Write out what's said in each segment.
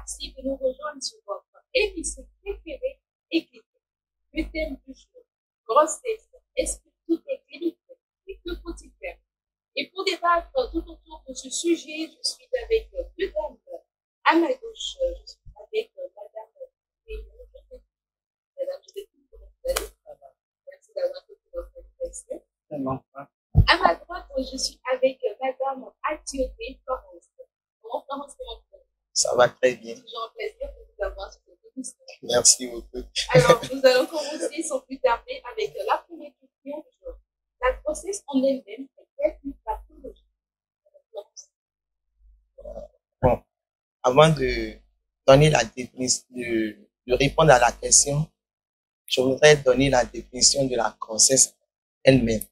Merci de nous rejoindre sur votre émission préférée Équité. Le thème du jour, grossesse, est-ce que tout est clinique et que faut-il faire? Et pour débattre tout autour de ce sujet, je suis avec deux dames. À ma gauche, je suis avec Madame Madame, je vais comment vous allez? Merci d'avoir fait votre invitation. À ma droite, je suis avec Madame Atioté Florence. Comment Florence, comment vous allez? Ça va très bien. Toujours un plaisir de vous avoir sur cette émission. Merci beaucoup. Alors, nous allons commencer sans plus tarder avec la première question du jour. La grossesse en elle-même est-elle une pathologie? Bon, avant de donner la définition, de répondre à la question, je voudrais donner la définition de la grossesse elle-même.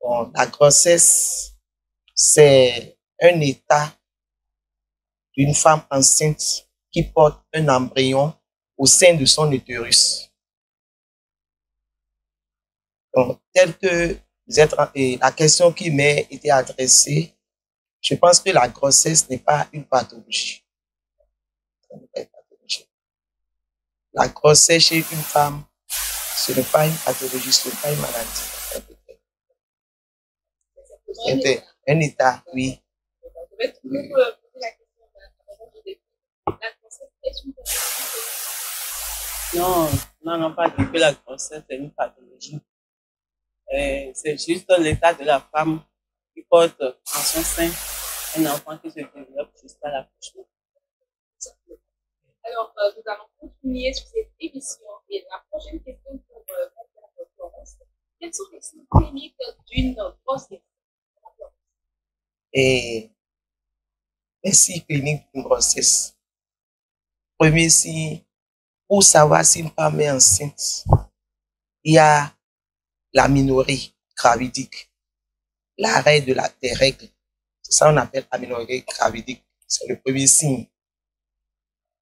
Bon, la grossesse, c'est un état d'une femme enceinte qui porte un embryon au sein de son utérus. Donc, telle que la question qui m'est été adressée, je pense que la grossesse n'est pas une pathologie. La grossesse chez une femme, ce n'est pas une pathologie, ce n'est pas une maladie. C'est un état, oui. Non, non, pas dit que la grossesse est une pathologie. C'est juste l'état de la femme qui porte en son sein un enfant qui se développe jusqu'à l'accouchement. Alors, nous allons continuer sur cette émission et la prochaine question pour Madame Florence. Quels sont les signes cliniques d'une grossesse? Et les signes cliniques d'une grossesse. Premier signe, pour savoir si une femme est enceinte, il y a l'aménorrhée gravidique, l'arrêt des règles. C'est ça qu'on appelle aménorrhée gravidique. C'est le premier signe.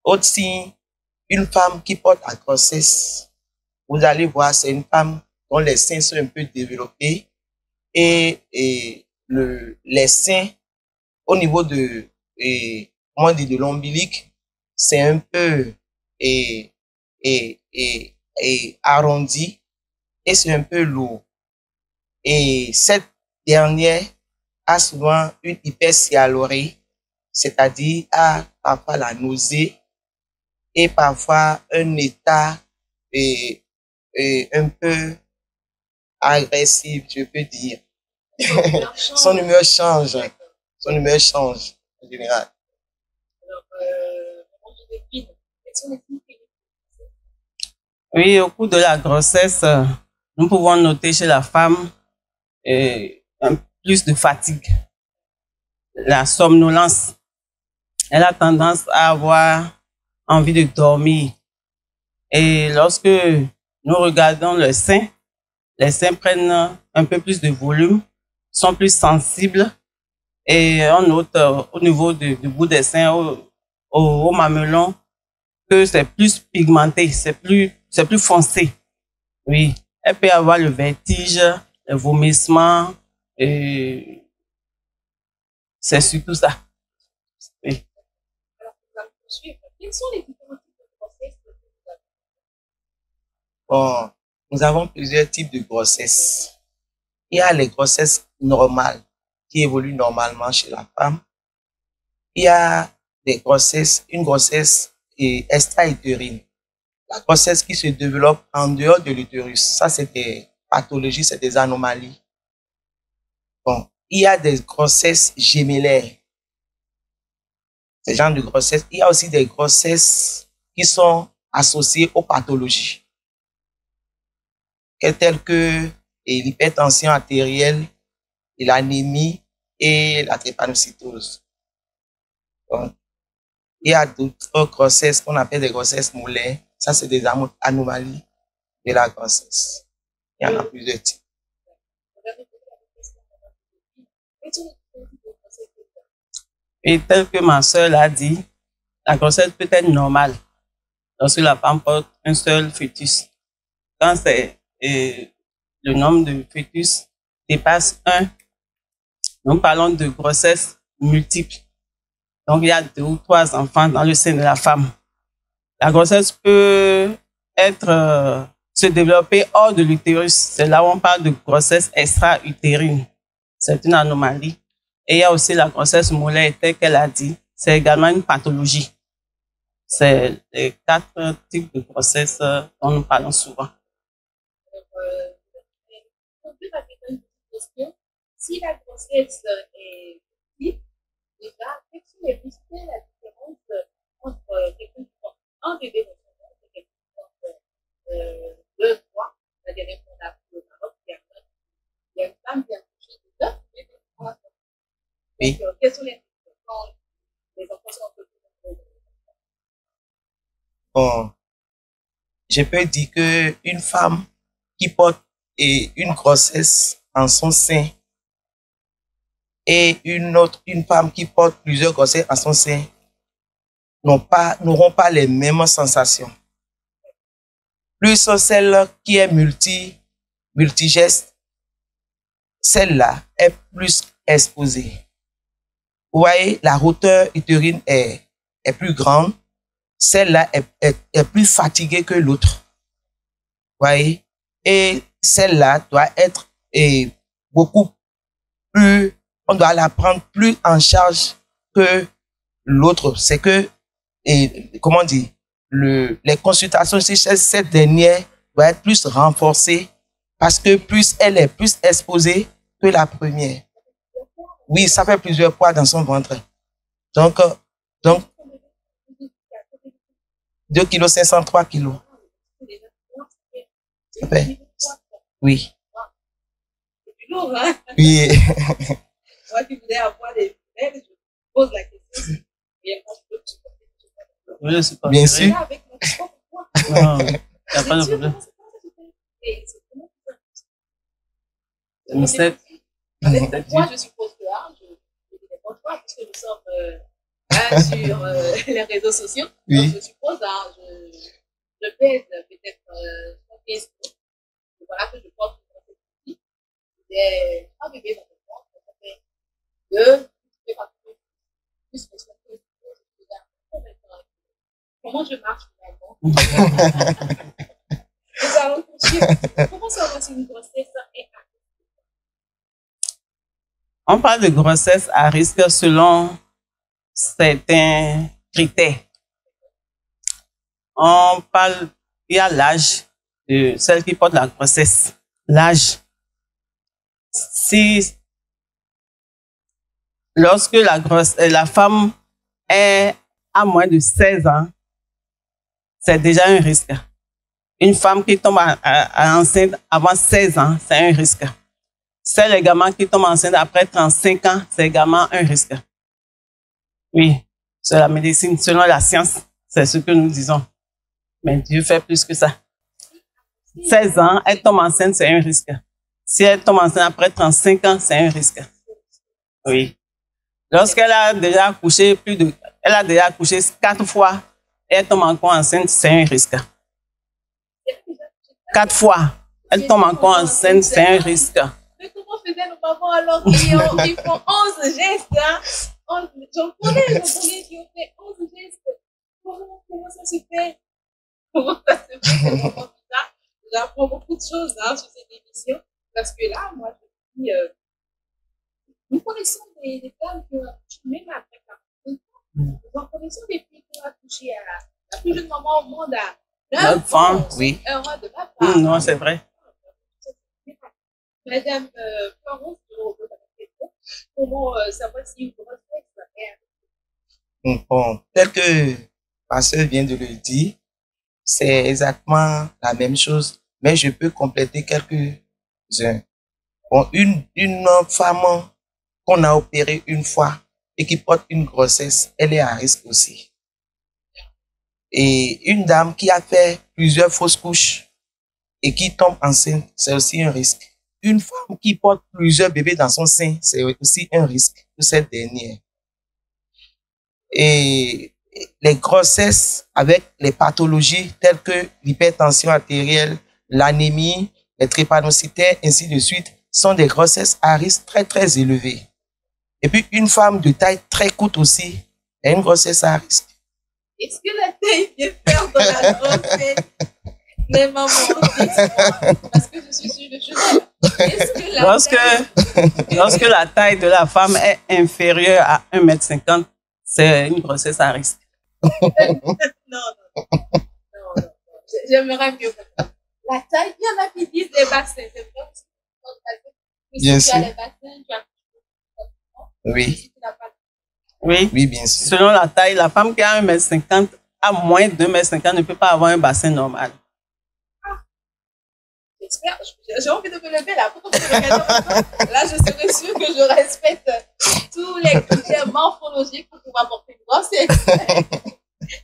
Autre signe, une femme qui porte la grossesse, vous allez voir, c'est une femme dont les seins sont un peu développés et les seins au niveau de, comment dire, de l'ombilic, c'est un peu arrondi et c'est un peu lourd. Et cette dernière a souvent une hypersialorrhée, c'est-à-dire a parfois la nausée et parfois un état un peu agressif, je peux dire. Son humeur change. Son humeur change en général. Oui, au cours de la grossesse, nous pouvons noter chez la femme plus de fatigue, la somnolence. Elle a tendance à avoir envie de dormir. Et lorsque nous regardons le sein, les seins prennent un peu plus de volume, sont plus sensibles et on note au niveau du bout des seins, au mamelon, que c'est plus pigmenté, c'est plus foncé. Oui, elle peut avoir le vertige, le vomissement, et c'est surtout ça. Oui. Quels sont les différents types de grossesse? Bon, nous avons plusieurs types de grossesse. Il y a les grossesses normales qui évoluent normalement chez la femme. Il y a une grossesse extra-utérine. La grossesse qui se développe en dehors de l'utérus. Ça, c'est des pathologies, c'est des anomalies. Bon, il y a des grossesses gémellaires. Ces genres de grossesse. Il y a aussi des grossesses qui sont associées aux pathologies, telles que l'hypertension artérielle, et l'anémie et la drépanocytose. Donc, il y a d'autres grossesses qu'on appelle des grossesses molaires. Ça, c'est des anomalies de la grossesse. Il y en a plusieurs types. Et tel que ma soeur l'a dit, la grossesse peut être normale lorsque la femme porte un seul fœtus. Quand le nombre de fœtus dépasse 1, nous parlons de grossesse multiple. Donc, il y a 2 ou 3 enfants dans le sein de la femme. La grossesse peut être, se développer hors de l'utérus. C'est là où on parle de grossesse extra-utérine. C'est une anomalie. Et il y a aussi la grossesse molaire, telle qu'elle a dit. C'est également une pathologie. C'est les 4 types de grossesse dont nous parlons souvent. Si la grossesse est petite, déjà, quels sont les risques et la différence entre quelqu'un qui porte un bébé dans son ventre et quelqu'un qui porte 2 mois? La dernière fois, on a pris au Maroc, il y a une femme qui a accouché de 9 bébés dans la famille. Oui. Donc, quels sont les risques quand les enfants sont un peu plus nombreux? Bon, je peux dire que une femme qui porte une grossesse en son sein et une femme qui porte plusieurs grossesses en son sein n'auront pas les mêmes sensations. Plus celle qui est multigeste, celle-là est plus exposée. Vous voyez, la hauteur utérine est plus grande, celle-là est plus fatiguée que l'autre. Vous voyez, et celle-là doit être beaucoup plus, on doit la prendre plus en charge que l'autre. C'est que, comment dire, les consultations chez cette dernière doivent être plus renforcées parce que plus elle est plus exposée que la première. Oui, ça fait plusieurs poids dans son ventre. Donc 2 kg 500, 3 kg. Oui. C'est lourd, hein? Oui. Moi qui voulais avoir des bébés, je pose la question. Et moi, je peux supporter. Oui, c'est pas Bien vrai. sûr. Avec mon propre poids. Non, il n'y a pas de problème. Mais c'est- Avec mon poids, je suppose que je n'ai pas de poids puisque nous sommes là sur les réseaux sociaux. Oui. Donc, je suppose, je pèse peut-être 115 kilos. Voilà que je porte une grossesse petite. J'ai 3 bébés dans le ventre. Ça fait 2, je fais pas plus que 75 kilos. Comment je marche finalement? Nous allons poursuivre. Comment savoir si une grossesse est à risque? On parle de grossesse à risque selon certains critères. On parle, il y a l'âge de celle qui porte la grossesse. L'âge. Si, lorsque la femme est à moins de 16 ans, c'est déjà un risque. Une femme qui tombe enceinte avant 16 ans, c'est un risque. Celle également qui tombe enceinte après 35 ans, c'est également un risque. Oui, c'est la médecine, selon la science, c'est ce que nous disons. Mais Dieu fait plus que ça. 16 ans, elle tombe enceinte, c'est un risque. Si elle tombe enceinte après 35 ans, c'est un risque. Oui. Lorsqu'elle a déjà accouché elle a déjà accouché 4 fois, et elle tombe encore enceinte, c'est un risque. 4 fois, elle tombe encore enceinte, c'est un risque. Mais comment faisaient nos mamans alors qu'ils font 11 gestes, hein? J'en connais qui ont fait 11 gestes. Comment ça se fait? Comment ça se fait? Comment ça? J'apprends beaucoup de choses sur cette émission. Parce que là, moi, je dis, nous connaissons des femmes qui ont accouché même après 45 ans. Nous connaissons des filles qui ont accouché à la plus jeune maman au monde à 9 ans. Oui. Heureux de ma part. Non, c'est vrai. Madame Florence, comment savoir si une grossesse est Bon, tel que ma soeur vient de le dire, c'est exactement la même chose, mais je peux compléter quelques-uns. Bon, une femme qu'on a opérée une fois et qui porte une grossesse, elle est à risque aussi. Et une dame qui a fait plusieurs fausses couches et qui tombe enceinte, c'est aussi un risque. Une femme qui porte plusieurs bébés dans son sein, c'est aussi un risque pour cette dernière. Et les grossesses avec les pathologies telles que l'hypertension artérielle, l'anémie, les drépanocytaires, ainsi de suite, sont des grossesses à risque très, très élevé. Et puis, une femme de taille très courte aussi Et une grossesse à risque. Est-ce que la taille vient faire de la grossesse? Mais maman, dites-moi, parce que je suis sur le chemin. Est-ce que lorsque la taille de la femme est inférieure à 1,50 m, c'est une grossesse à risque. Non. J'aimerais mieux. La taille, il y en a qui disent les bassins. C'est vrai aussi. Bien sûr. Tu as les bassins, tu as... Oui. Oui, bien sûr. Selon la taille, la femme qui a 1,50 m, à moins de 2,50 m, ne peut pas avoir un bassin normal. J'espère. J'ai envie de me lever là. Pourquoi tu me regardes? Là, je serais sûre que je respecte tous les critères morphologiques pour pouvoir porter une grossesse.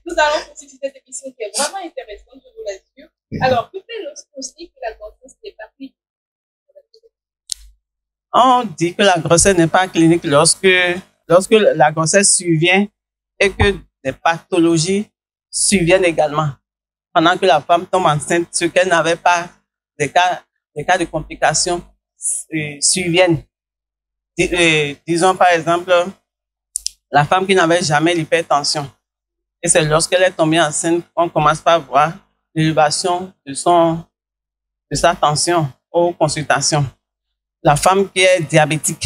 Nous allons poursuivre cette émission qui est vraiment intéressante, je vous l'assure. Alors, que fait lorsqu'on dit que la grossesse n'est pas clinique? On dit que la grossesse n'est pas clinique lorsque la grossesse survient et que des pathologies surviennent également. Pendant que la femme tombe enceinte, ce qu'elle n'avait pas, des cas de complications surviennent. Disons par exemple, la femme qui n'avait jamais l'hypertension. Et c'est lorsqu'elle est tombée enceinte qu'on commence par voir l'élévation de sa tension aux consultations. La femme qui est diabétique,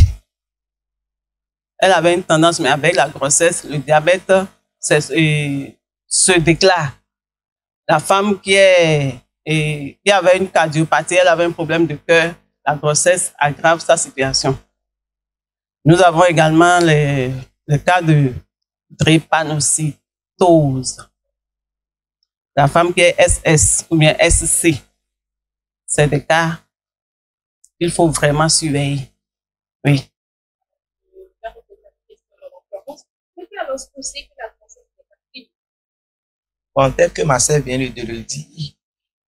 elle avait une tendance, mais avec la grossesse, le diabète se déclare. La femme qui avait une cardiopathie, elle avait un problème de cœur, la grossesse aggrave sa situation. Nous avons également le cas de drépanocytose. La femme qui est SS ou bien SC, c'est des cas qu'il faut vraiment surveiller. Oui. Bon, tel que ma sœur vient de le dire,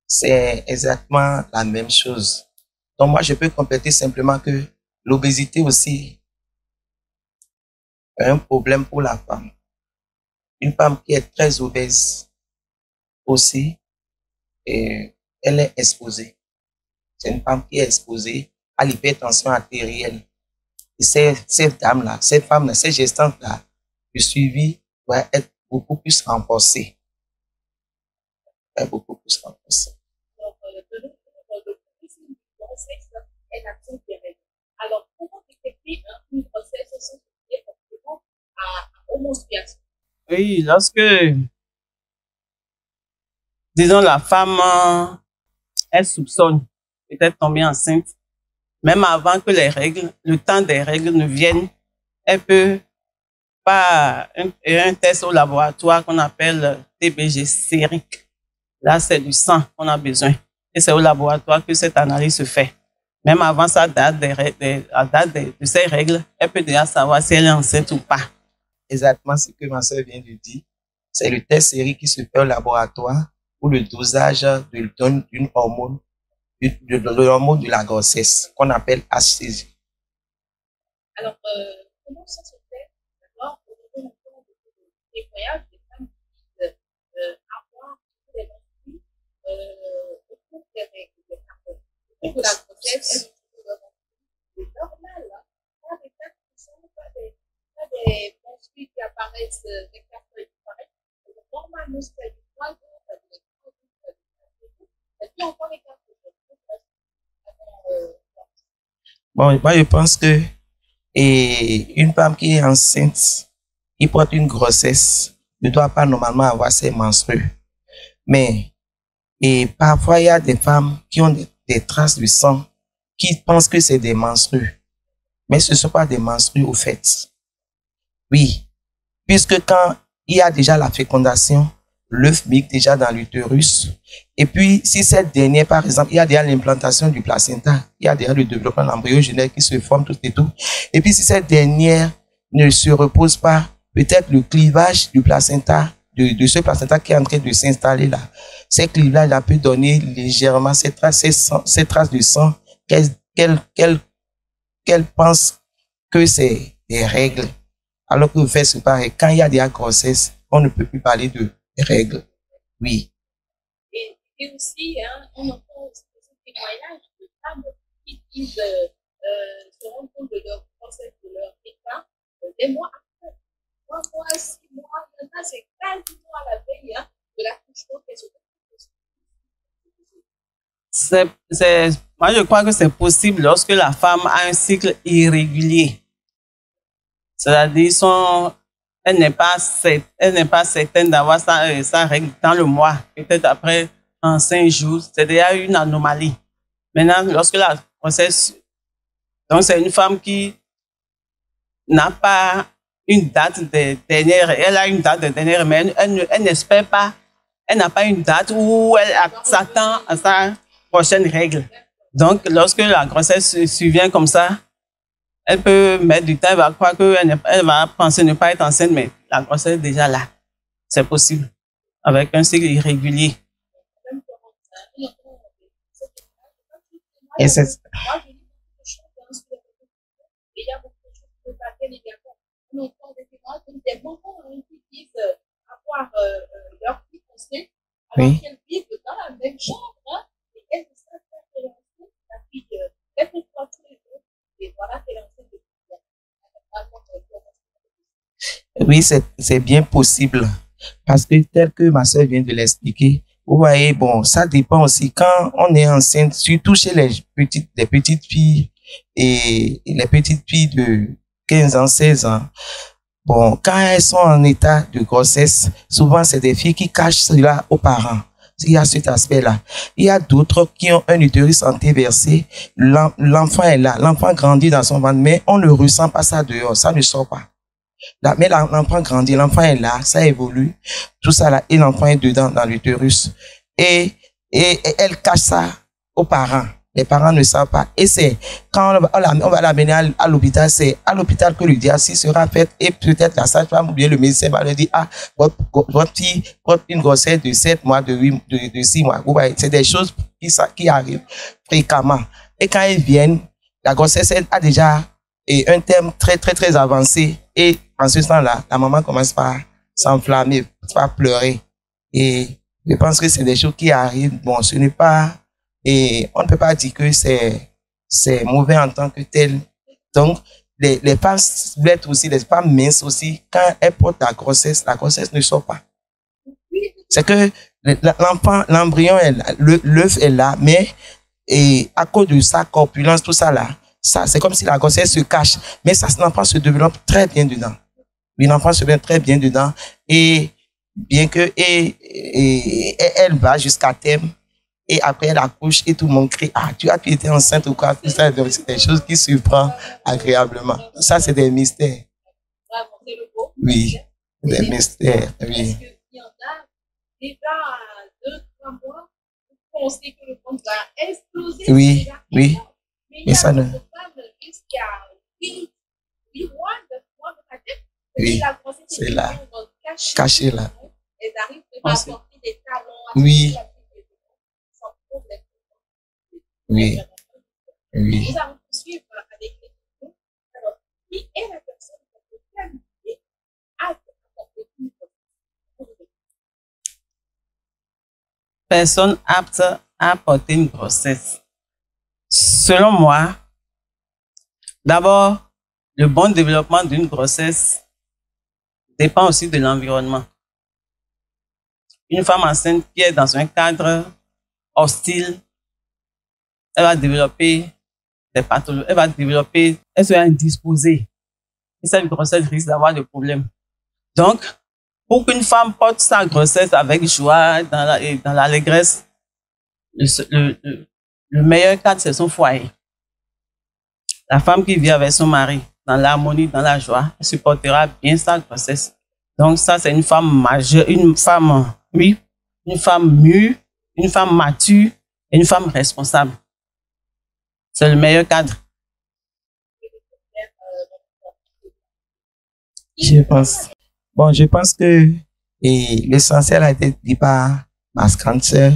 c'est exactement la même chose. Donc moi, je peux compléter simplement que l'obésité aussi est un problème pour la femme. Une femme qui est très obèse aussi, et elle est exposée. C'est une femme qui est exposée à l'hypertension artérielle. Et ces dames-là, ces femmes-là, ces gestantes-là, le suivi doit être beaucoup plus renforcé. Beaucoup plus renforcé. Alors, comment détecter une grossesse sans forcément aux menstruations? Oui, lorsque, disons, la femme, elle soupçonne peut-être tomber enceinte, même avant que le temps des règles ne vienne, elle peut, par un test au laboratoire qu'on appelle TBG sérique. Là, c'est du sang qu'on a besoin. Et c'est au laboratoire que cette analyse se fait. Même avant sa date de ces règles, elle peut déjà savoir si elle est enceinte ou pas. Exactement ce que ma soeur vient de dire. C'est le test sérique qui se fait au laboratoire pour le dosage d'une hormone, de l'hormone de la grossesse, qu'on appelle HCG. Alors, comment ça se fait? D'abord, on a des témoignages des femmes qui disent avoir des menstrues au cours des règles, au cours de la grossesse, elles ont normal, hein? Pas des cas qui sont pas des menstrues qui apparaissent, des cas qui apparaissent. Normalement, c'est du 3 jours, ça doit être 3 jours, ça doit être 4 jours. Et puis, encore les cas qui Bon, moi, je pense que une femme qui est enceinte, qui porte une grossesse, ne doit pas normalement avoir ses menstrues. Mais parfois, il y a des femmes qui ont des traces de sang, qui pensent que c'est des menstrues. Mais ce ne sont pas des menstrues au fait. Oui, puisque quand il y a déjà la fécondation, l'œuf migra déjà dans l'utérus. Et puis, si cette dernière, par exemple, il y a déjà l'implantation du placenta, il y a déjà le développement de l'embryo génital qui se forme, tout et tout. Et puis, si cette dernière ne se repose pas, peut-être le clivage du placenta, de ce placenta qui est en train de s'installer là, ces clivages-là peut donner légèrement ces traces de sang qu'elle pense que c'est des règles. Alors que vous faites ce pareil. Quand il y a des grossesses, on ne peut plus parler de règles. Oui. Et aussi, hein, on entend aussi des témoignages de femmes qui disent se rendent compte de leur grossesse, de leur état, des mois après. 3 mois, 6 mois, Moi, je crois que c'est possible lorsque la femme a un cycle irrégulier. C'est-à-dire, elle n'est pas certaine d'avoir sa règle dans le mois. Peut-être après, en 5 jours, c'est déjà une anomalie. Maintenant, lorsque la grossesse, donc c'est une femme qui n'a pas une date de dernière, elle a une date de dernière, mais elle n'espère pas, elle n'a pas une date où elle s'attend à sa prochaine règle. Donc, lorsque la grossesse survient comme ça, elle peut mettre du temps, elle va croire qu'elle va penser ne pas être enceinte, mais la grossesse est déjà là. C'est possible, avec un cycle irrégulier. Et c'est... Il y a beaucoup de choses qui peuvent passer également. On entend des témoins comme des mamans qui disent avoir leur fille enceinte alors qu'elles vivent dans la même chambre et elles ne savent pas qu'elle est enceinte. La fille, elle peut croire tous les jours et voilà qu'elle est enceinte de Oui, c'est bien possible. Parce que tel que ma soeur vient de l'expliquer, vous voyez, bon, ça dépend aussi. Quand on est enceinte, surtout chez les petites filles et les petites filles de 15 ans, 16 ans, bon, quand elles sont en état de grossesse, souvent c'est des filles qui cachent cela aux parents. Il y a cet aspect-là. Il y a d'autres qui ont un utérus antéversé. L'enfant est là. L'enfant grandit dans son ventre, mais on ne ressent pas ça dehors. Ça ne sort pas. Là, mais l'enfant grandit, l'enfant est là, ça évolue. Tout ça là, et l'enfant est dedans, dans l'utérus. Et elle cache ça aux parents. Les parents ne savent pas. Et c'est quand on va l'amener à l'hôpital, c'est à l'hôpital que le diagnostic sera fait et peut-être la sage-femme ou bien le médecin va leur dire, ah, votre fille porte une grossesse de 7 mois, de 6 mois. Vous voyez, c'est des choses qui arrivent fréquemment. Et quand elles viennent, la grossesse a déjà un terme très avancé. Et en ce temps-là, la maman commence par s'enflammer, par pleurer. Et je pense que c'est des choses qui arrivent. Bon, ce n'est pas... Et on ne peut pas dire que c'est mauvais en tant que tel. Donc, les femmes blettes aussi, les femmes minces aussi, quand elles portent la grossesse ne sort pas. C'est que l'embryon est là, l'œuf est là, mais à cause de sa corpulence, tout ça là, ça, c'est comme si la grossesse se cache. Mais ça, l'enfant se développe très bien dedans. Oui, l'enfant se développe très bien dedans. Et bien que, elle va jusqu'à terme. Et après, elle accouche et tout le monde crie, ah, tu as été enceinte ou quoi? Tout ça, donc c'est des choses qui surprennent agréablement. Ça, c'est des mystères. Oui, des mystères, oui. Parce qu'il y en a déjà 2-3 mois, on sait que le ventre va exploser. Oui, oui. Mais ça ne... jusqu'à 8 mois, 9 mois de la tête. Oui, c'est là. Caché là. Elles arrivent à apporter des talons. Oui. Oui. Oui. Nous allons poursuivre avec les questions. Alors, qui est la personne qui peut qualifier à apporter une Personne apte à porter une grossesse. Selon moi, d'abord, le bon développement d'une grossesse dépend aussi de l'environnement. Une femme enceinte qui est dans un cadre hostile, elle va développer des pathologies, elle sera indisposée. Et cette grossesse risque d'avoir des problèmes. Donc, pour qu'une femme porte sa grossesse avec joie, dans l'allégresse, le meilleur cadre, c'est son foyer. La femme qui vit avec son mari, dans l'harmonie, dans la joie, elle supportera bien sa grossesse. Donc ça, c'est une femme majeure, une femme mûre, une femme mature et une femme responsable. C'est le meilleur cadre. Je pense que l'essentiel a été dit par ma grande sœur.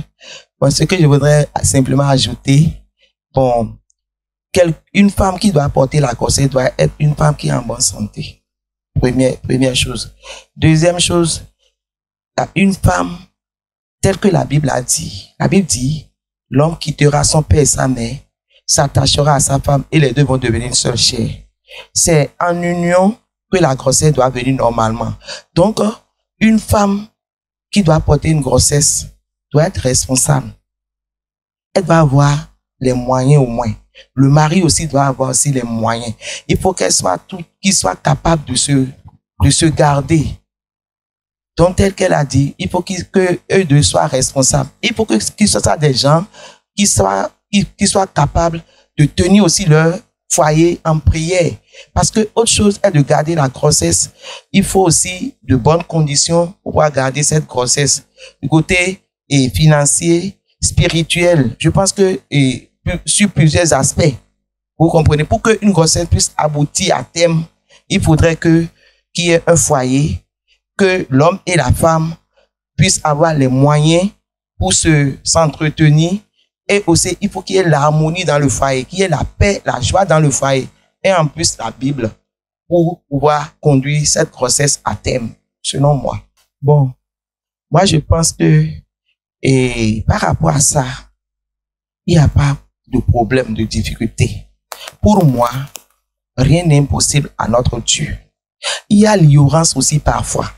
Bon, ce que je voudrais simplement ajouter, bon, une femme qui doit porter la grossesse doit être une femme qui est en bonne santé. Première chose. Deuxième chose, une femme telle que la Bible a dit. La Bible dit, l'homme quittera son père et sa mère, s'attachera à sa femme et les deux vont devenir une seule chair. C'est en union que la grossesse doit venir normalement. Donc, une femme qui doit porter une grossesse doit être responsable. elle doit avoir les moyens au moins. Le mari aussi doit avoir aussi les moyens. Il faut qu'il soit capable de se garder. Donc, tel qu'elle a dit, il faut qu'eux deux soient responsables. Il faut qu'ils soient des gens qui soient capables de tenir aussi leur foyer en prière. Parce que autre chose est de garder la grossesse. Il faut aussi de bonnes conditions pour pouvoir garder cette grossesse. Du côté financier, spirituel, je pense que sur plusieurs aspects, vous comprenez, pour qu'une grossesse puisse aboutir à terme, il faudrait qu'il y ait un foyer, que l'homme et la femme puissent avoir les moyens pour s'entretenir. Et aussi, il faut qu'il y ait l'harmonie dans le foyer, qu'il y ait la paix, la joie dans le foyer. Et en plus, la Bible pour pouvoir conduire cette grossesse à terme, selon moi. Bon, moi, je pense que par rapport à ça, il n'y a pas de problème, de difficulté. Pour moi, rien n'est impossible à notre Dieu. Il y a l'ignorance aussi parfois.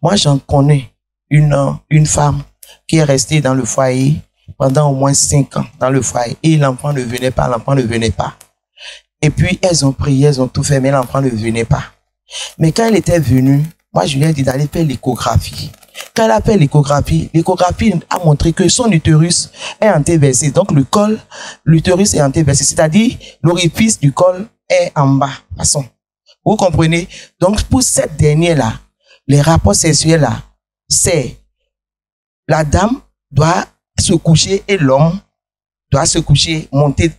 Moi, j'en connais une femme qui est restée dans le foyer pendant au moins 5 ans dans le foyer et l'enfant ne venait pas, Et puis, elles ont prié, elles ont tout fait, mais l'enfant ne venait pas. Mais quand elle était venue, moi, je lui ai dit d'aller faire l'échographie. Quand elle a fait l'échographie a montré que son utérus est antéversé. Donc, l'utérus est antéversé, c'est-à-dire l'orifice du col est en bas. Façon. Vous comprenez? Donc, pour cette dernière-là, les rapports sexuels là, c'est la dame doit se coucher et l'homme doit se coucher, monter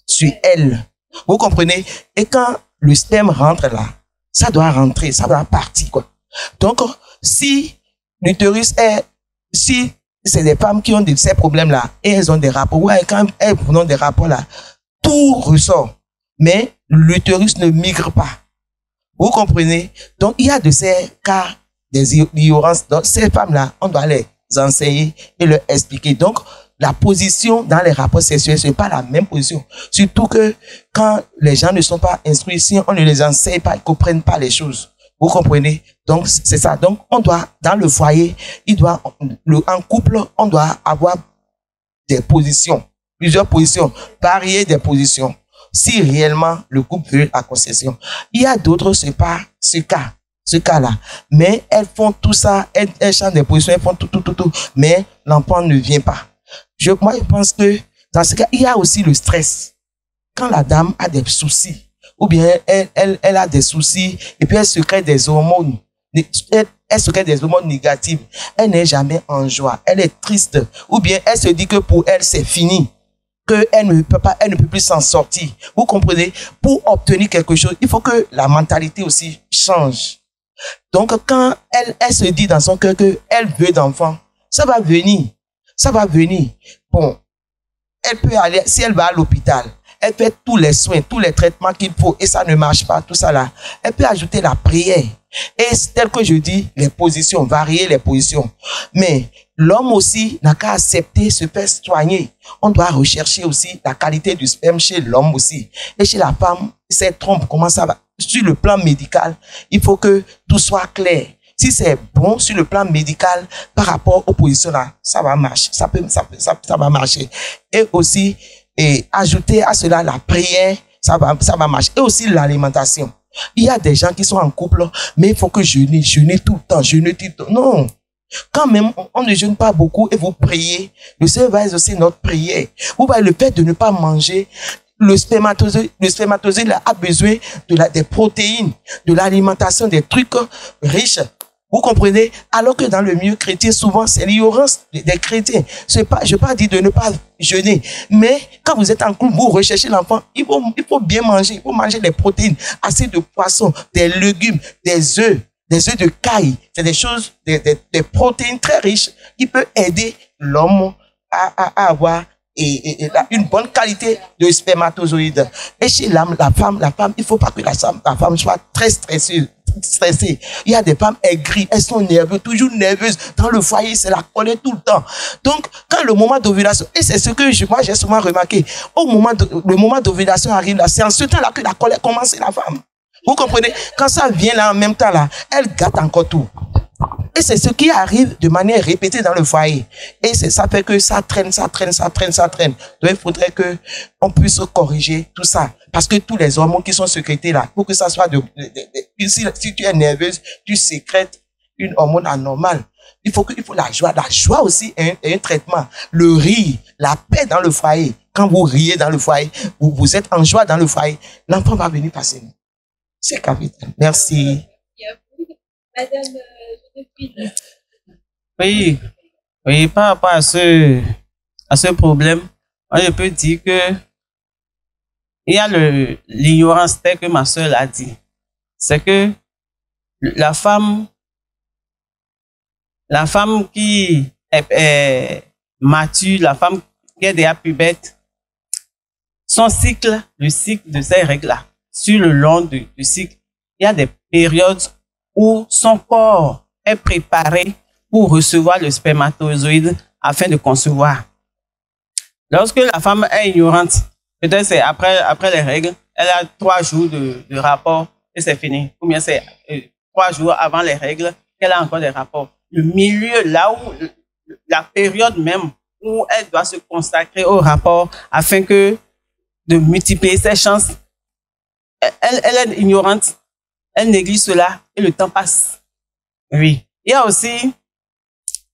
sur elle. Vous comprenez? Et quand le sperme rentre là, ça doit rentrer, ça doit partir, quoi. Donc, si l'utérus si c'est des femmes qui ont ces problèmes-là et elles ont des rapports, ouais, quand elles ont des rapports là, tout ressort. Mais l'utérus ne migre pas. Vous comprenez? Donc, il y a de ces cas d'ignorance. Donc, ces femmes-là, on doit les enseigner et leur expliquer. Donc, la position dans les rapports sexuels, ce n'est pas la même position. Surtout que quand les gens ne sont pas instruits, si on ne les enseigne pas, ils ne comprennent pas les choses. Vous comprenez? Donc, c'est ça. Donc, on doit, dans le foyer, en couple, on doit avoir des positions, plusieurs positions, varier des positions. Si réellement le couple veut la concession. Il y a d'autres, c'est pas ce cas-là. Mais elles font tout ça, elles changent des positions, elles font tout, mais l'enfant ne vient pas. Moi, je pense que dans ce cas, il y a aussi le stress. Quand la dame a des soucis, ou bien elle a des soucis, et puis elle se crée des hormones, elle se crée des hormones négatives, elle n'est jamais en joie, elle est triste, ou bien elle se dit que pour elle, c'est fini. Qu'elle ne peut plus s'en sortir. Vous comprenez? Pour obtenir quelque chose, il faut que la mentalité aussi change. Donc, quand elle se dit dans son cœur qu'elle veut d'enfants, ça va venir. Ça va venir. Bon, elle peut aller, si elle va à l'hôpital, elle fait tous les soins, tous les traitements qu'il faut, et ça ne marche pas, tout ça là. Elle peut ajouter la prière. Et tel que je dis, les positions, varier les positions. Mais l'homme aussi n'a qu'à accepter, se faire soigner. On doit rechercher aussi la qualité du sperme chez l'homme aussi. Et chez la femme, cette trompe, comment ça va? Sur le plan médical, il faut que tout soit clair. Si c'est bon sur le plan médical par rapport aux positions là, ça va marcher. Ça va marcher. Et aussi, ajouter à cela la prière, ça va marcher. Et aussi l'alimentation. Il y a des gens qui sont en couple, mais il faut que jeûner tout le temps, jeûner tout le temps. Non. Quand même, on ne jeûne pas beaucoup et vous priez, le Seigneur va exaucer notre prière. Vous voyez, le fait de ne pas manger, le spermatozoïde a besoin des protéines, de l'alimentation, des trucs riches. Vous comprenez? Alors que dans le milieu chrétien, souvent, c'est l'ignorance des chrétiens. Je ne pas dire de ne pas jeûner. Mais quand vous êtes en couple, vous recherchez l'enfant, il faut bien manger. Il faut manger des protéines, assez de poissons, des légumes, des œufs de caille. C'est des choses, des protéines très riches qui peuvent aider l'homme à avoir une bonne qualité de spermatozoïdes. Et chez la femme, il ne faut pas que la femme soit très stressée. Il y a des femmes aigries, elles sont nerveuses, toujours nerveuses. Dans le foyer, c'est la colère tout le temps. Donc, quand le moment d'ovulation, et c'est ce que moi j'ai souvent remarqué, le moment d'ovulation arrive là, c'est en ce temps-là que la colère commence chez la femme. Vous comprenez? Quand ça vient là en même temps là, elle gâte encore tout. Et c'est ce qui arrive de manière répétée dans le foyer. Et ça fait que ça traîne. Donc, il faudrait que on puisse corriger tout ça. Parce que tous les hormones qui sont sécrétés là, pour que ça soit si tu es nerveuse, tu sécrètes une hormone anormale. Il faut la joie. La joie aussi est un traitement. Le rire, la paix dans le foyer. Quand vous riez dans le foyer, vous êtes en joie dans le foyer, l'enfant va venir passer. C'est capital. Merci. Madame Joséphine. Oui, par rapport à ce problème, je peux dire que il y a l'ignorance telle que ma soeur l'a dit. C'est que la femme qui est mature, la femme qui est déjà pubère, son cycle, le cycle de ces règles-là, sur le long du cycle, il y a des périodes où son corps est préparé pour recevoir le spermatozoïde afin de concevoir. Lorsque la femme est ignorante, peut-être c'est après les règles, elle a 3 jours de rapport et c'est fini. Ou bien c'est 3 jours avant les règles qu'elle a encore des rapports. Le milieu, là où, la période même où elle doit se consacrer au rapport afin de multiplier ses chances, elle est ignorante, elle néglige cela et le temps passe. Oui. Il y a aussi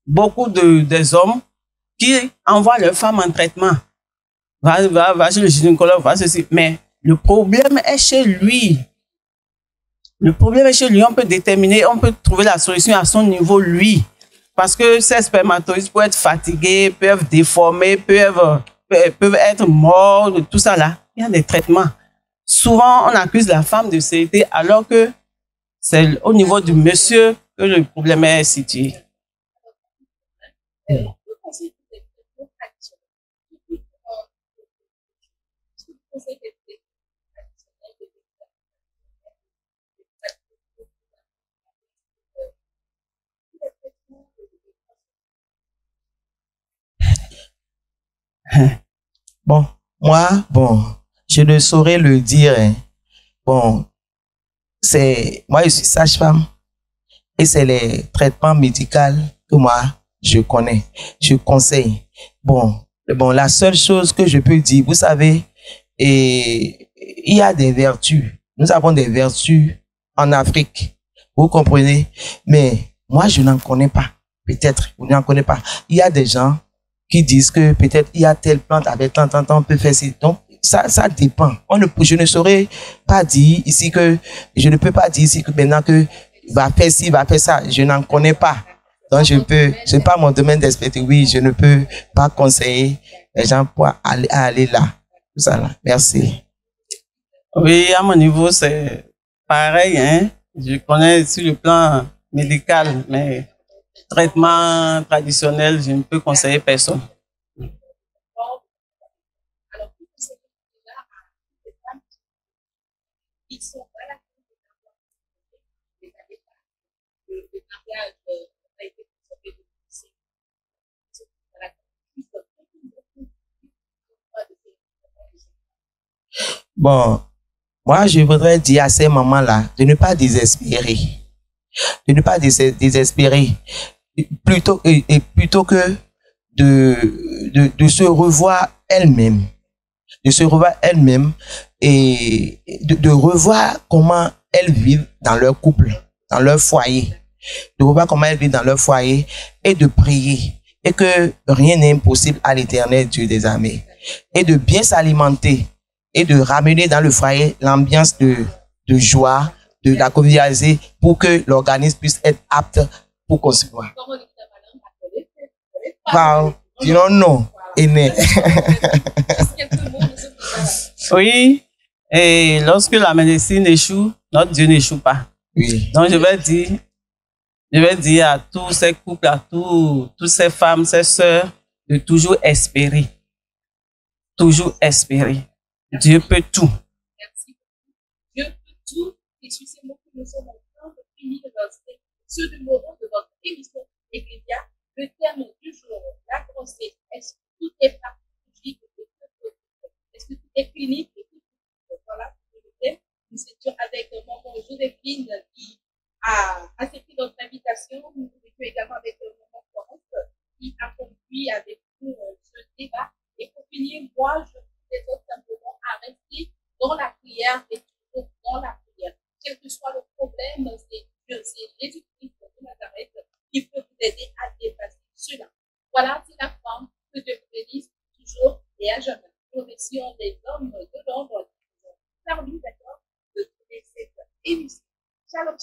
beaucoup des hommes qui envoient leurs femmes en traitement. Va chez le gynécologue, va ceci. Mais le problème est chez lui. Le problème est chez lui. On peut déterminer, on peut trouver la solution à son niveau, lui. Parce que ces spermatozoïdes peuvent être fatigués, peuvent déformer, peuvent être morts, tout ça là. Il y a des traitements. Souvent, on accuse la femme de stérilité alors que c'est au niveau du monsieur que le problème est situé. Bon, je ne saurais le dire. Hein. Bon, moi, je suis sage-femme et c'est les traitements médicaux que moi, je connais, je conseille. Bon, la seule chose que je peux dire, vous savez, il y a des vertus. Nous avons des vertus en Afrique. Vous comprenez? Mais moi, je n'en connais pas. Peut-être, vous n'en connaissez pas. Il y a des gens qui disent que peut-être il y a telle plante avec tant, on peut faire ci. Donc, ça dépend. Je ne saurais pas dire ici que, je ne peux pas dire ici que maintenant que va faire ci, va faire ça. Je n'en connais pas. Donc, c'est pas mon domaine d'expertise. Oui, je ne peux pas conseiller les gens pour aller là. Tout ça là. Merci. Oui, à mon niveau, c'est pareil, hein. Je connais sur le plan médical, mais traitement traditionnel, je ne peux conseiller personne. Alors, tout ce là à des femmes qui sont à la fin des années, le mariage a été consommé de lycée. Bon, moi, je voudrais dire à ces mamans-là de ne pas désespérer. De ne pas désespérer. Plutôt que de se revoir elle-même. De se revoir elle-même et de revoir comment elles vivent dans leur couple, dans leur foyer. De revoir comment elles vivent dans leur foyer et de prier. Et que rien n'est impossible à l'Éternel Dieu des armées. Et de bien s'alimenter et de ramener dans le foyer l'ambiance de joie, de la convivialité pour que l'organisme puisse être apte pour concevoir. Wow, you don't know. Oui, et lorsque la médecine échoue, notre Dieu n'échoue pas. Oui. Donc je vais dire à tous ces couples, à toutes ces femmes, ces sœurs, de toujours espérer. Toujours espérer. Dieu peut tout. Merci. Dieu peut tout. Et sur ces mots que nous sommes en train de finir ce numéro de votre émission Ecclésia, le terme du jour, la grossesse. Est-ce que tout est parti? Est-ce que tout est fini? Voilà, le thème. Nous étions avec maman Joséphine qui a accepté notre invitation. Nous conclue également avec le moment Florence qui a conduit avec nous ce débat. Et pour finir, moi, je vous exhorte simplement à rester dans la prière et toujours dans la prière. Quel que soit le problème, c'est Dieu, c'est Jésus-Christ de Nazareth qui peut vous aider à dépasser cela. Voilà, c'est la femme que Dieu vous bénisse toujours et à jamais. Nous remercions les hommes de l'ordre qui nous ont permis, d'accord, de trouver cette émission. Shalom,